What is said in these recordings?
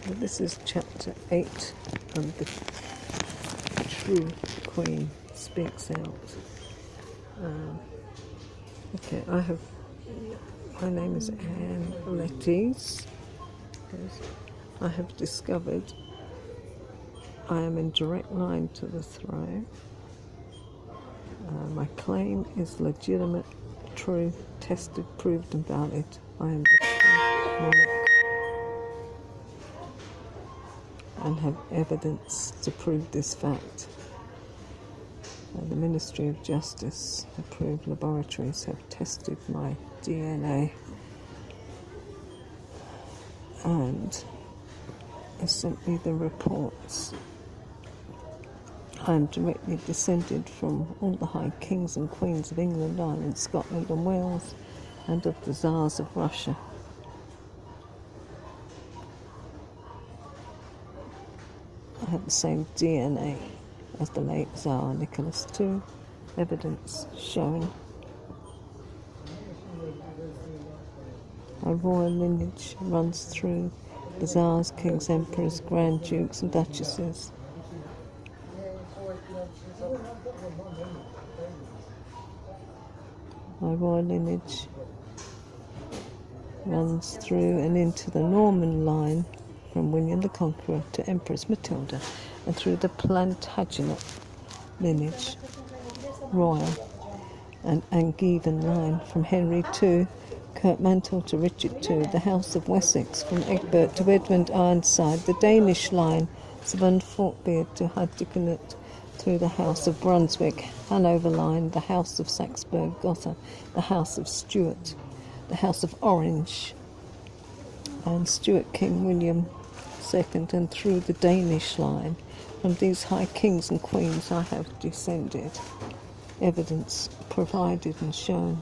Well, this is chapter 8, and the true Queen speaks out. Okay, my name is Anne Letties. I have discovered I am in direct line to the throne. My claim is legitimate, true, tested, proved and valid. I am the true monarch and have evidence to prove this fact. The Ministry of Justice approved laboratories have tested my DNA and has sent me the reports. I am directly descended from all the high kings and queens of England, Ireland, Scotland and Wales, and of the Tsars of Russia. I have the same DNA as the late Tsar Nicholas II, evidence shown. My royal lineage runs through the Tsars, kings, emperors, grand dukes and duchesses. My royal lineage runs through and into the Norman line from William the Conqueror to Empress Matilda, and through the Plantagenet lineage, royal and Angevin line from Henry II, Kirkmantle to Richard II, the House of Wessex from Egbert to Edmund Ironside, the Danish line, Svend Forkbeard to Hadrianet, through the House of Brunswick, Hanover line, the House of Saxe-Gotha, the House of Stuart, the House of Orange, and Stuart King William II, and through the Danish line. From these high kings and queens I have descended. Evidence provided and shown.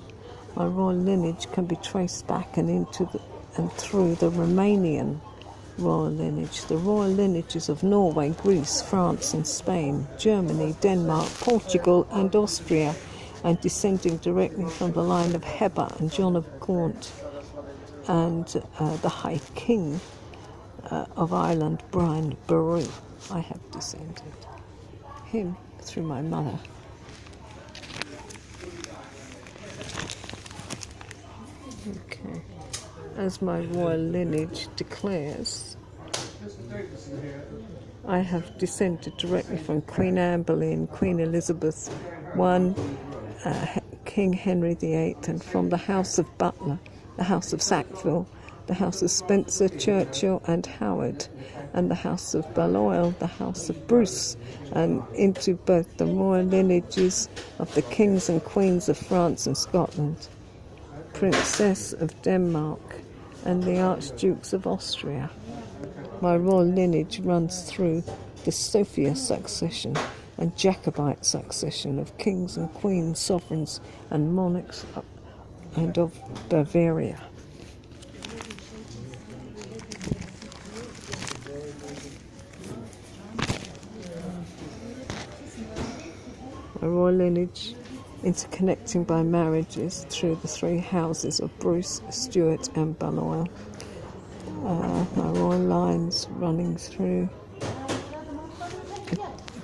My royal lineage can be traced back and through the Romanian royal lineage, the royal lineages of Norway, Greece, France and Spain, Germany, Denmark, Portugal and Austria, and descending directly from the line of Heber and John of Gaunt, and the High King of Ireland, Brian Boru. I have descended him through my mother. Okay. As my royal lineage declares, I have descended directly from Queen Anne Boleyn, Queen Elizabeth I, King Henry VIII, and from the House of Butler, the House of Sackville, the House of Spencer, Churchill and Howard, and the House of Balliol, the House of Bruce, and into both the royal lineages of the kings and queens of France and Scotland, Princess of Denmark, and the Archdukes of Austria. My royal lineage runs through the Sophia succession and Jacobite succession of kings and queens, sovereigns and monarchs, and of Bavaria. My royal lineage interconnecting by marriages through the three houses of Bruce, Stuart and Balliol. My royal lines running through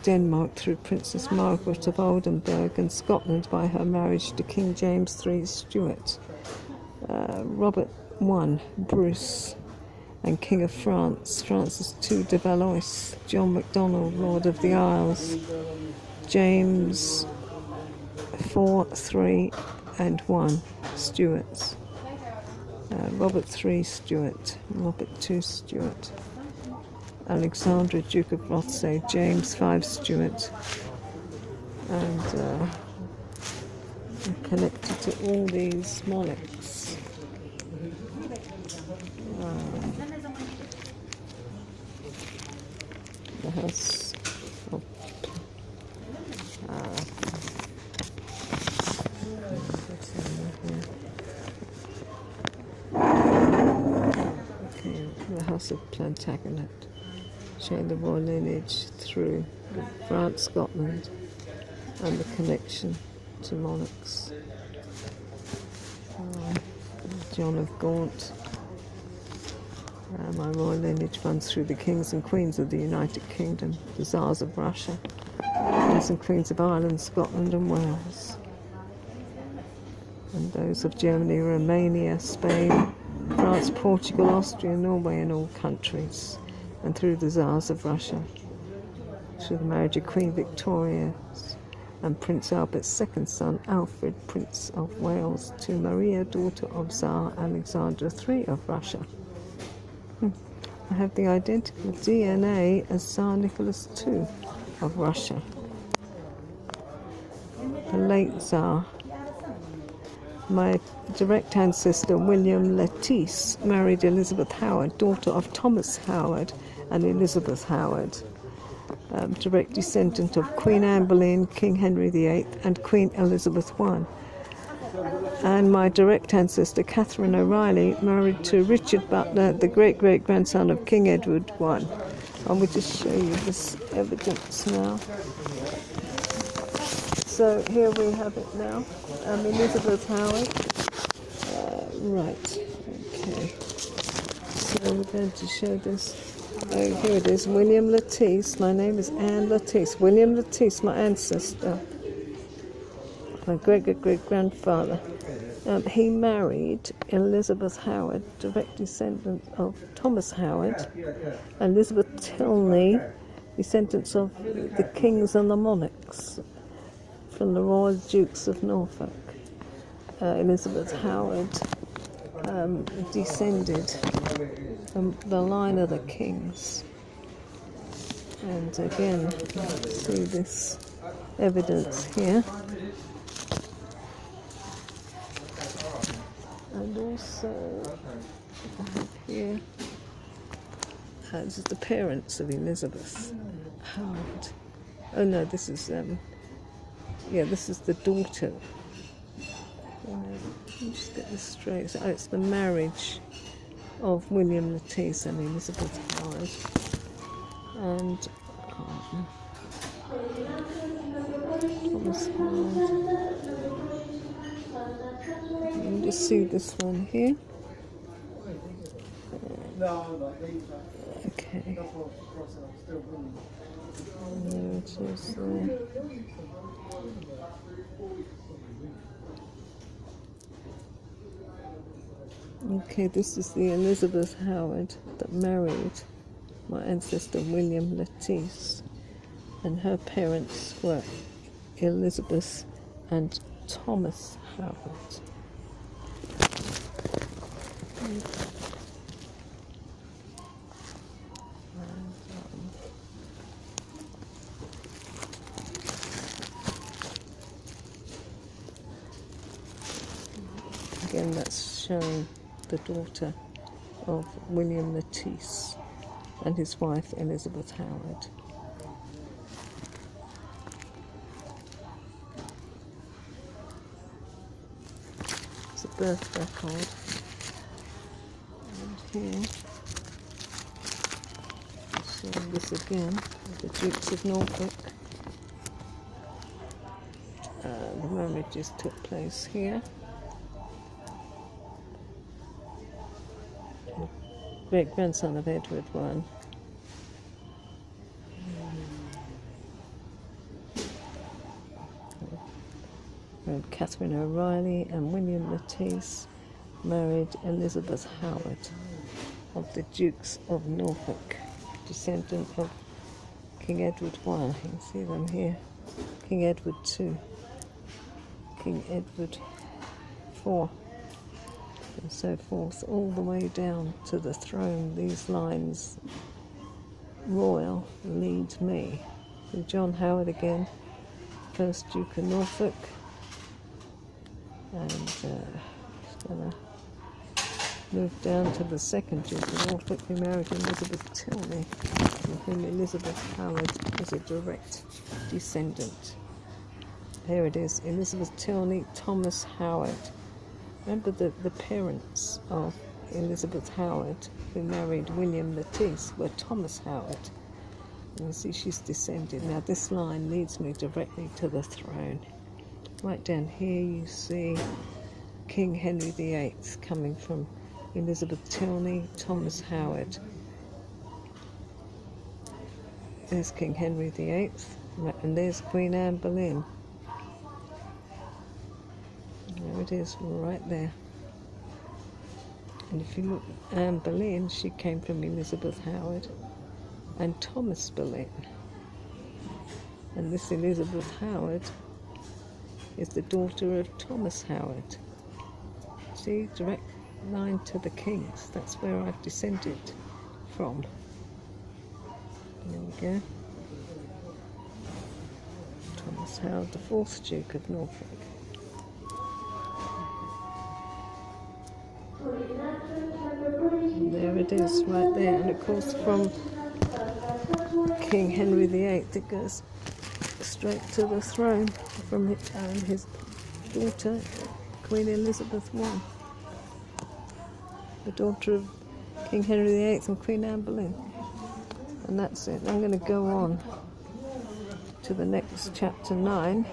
Denmark through Princess Margaret of Oldenburg, and Scotland by her marriage to King James III Stuart. Robert I, Bruce, and King of France, Francis II de Valois, John MacDonald, Lord of the Isles, James IV, III and I, Stuarts. Robert III Stuart, Robert II Stuart, Alexandra Duke of Rothesay, James V Stuart, and I'm connected to all these monarchs. The House of the House of Plantagenet, showing the royal lineage through France, Scotland, and the connection to monarchs. John of Gaunt, My royal lineage runs through the kings and queens of the United Kingdom, the Tsars of Russia, kings and queens of Ireland, Scotland and Wales, and those of Germany, Romania, Spain, France, Portugal, Austria, Norway and all countries, and through the Tsars of Russia, through the marriage of Queen Victoria and Prince Albert's second son, Alfred, Prince of Wales, to Maria, daughter of Tsar Alexander III of Russia. I have the identical DNA as Tsar Nicholas II of Russia. The late Tsar. My direct ancestor, William Lettice, married Elizabeth Howard, daughter of Thomas Howard and Elizabeth Howard. Direct descendant of Queen Anne Boleyn, King Henry VIII and Queen Elizabeth I. And my direct ancestor, Catherine O'Reilly, married to Richard Butler, the great-great-grandson of King Edward I. I will just show you this evidence now. So here we have it now. Elizabeth Howard. Right, okay. So we're going to show this. Oh, here it is, William Lettice. My name is Anne Lettice. William Lettice, my ancestor, my great-great-great-grandfather. He married Elizabeth Howard, direct descendant of Thomas Howard, Elizabeth Tilney, descendants of the kings and the monarchs from the Royal Dukes of Norfolk. Elizabeth Howard descended from the line of the kings. And again, see this evidence here. And also, I have here, this is the parents of Elizabeth Howard. Oh no, this is, this is the daughter. Let me just get this straight. So, it's the marriage of William Lettice and Elizabeth Howard. And Thomas Howard. You can just see this one here. Okay. And there it is there. Okay, this is the Elizabeth Howard that married my ancestor William Lettice, and her parents were Elizabeth and Thomas Howard. Again, that's showing the daughter of William Lettice and his wife Elizabeth Howard. It's a birth record. And here, showing this again, the Dukes of Norfolk. The marriages took place here. Great-grandson of Edward I. And Catherine O'Reilly and William Lettice married Elizabeth Howard of the Dukes of Norfolk, descendant of King Edward I. You can see them here. King Edward II, King Edward IV, and so forth, all the way down to the throne. These lines, royal, lead me. And John Howard again, first Duke of Norfolk, and just going to move down to the second Duke of Norfolk, who married Elizabeth Tilney, of whom Elizabeth Howard is a direct descendant. Here it is, Elizabeth Tilney, Thomas Howard. Remember the parents of Elizabeth Howard, who married William Lettice, were Thomas Howard. And you see she's descended. Now this line leads me directly to the throne. Right down here you see King Henry VIII coming from Elizabeth Tilney, Thomas Howard. There's King Henry VIII, and there's Queen Anne Boleyn. There it is, right there. And if you look at Anne Boleyn, she came from Elizabeth Howard and Thomas Boleyn. And this Elizabeth Howard is the daughter of Thomas Howard. See, direct line to the kings. That's where I've descended from. There we go. Thomas Howard, the 4th Duke of Norfolk. And there it is, right there. And of course from King Henry VIII it goes straight to the throne from his daughter, Queen Elizabeth I, the daughter of King Henry VIII and Queen Anne Boleyn. And that's it. I'm going to go on to the next chapter 9.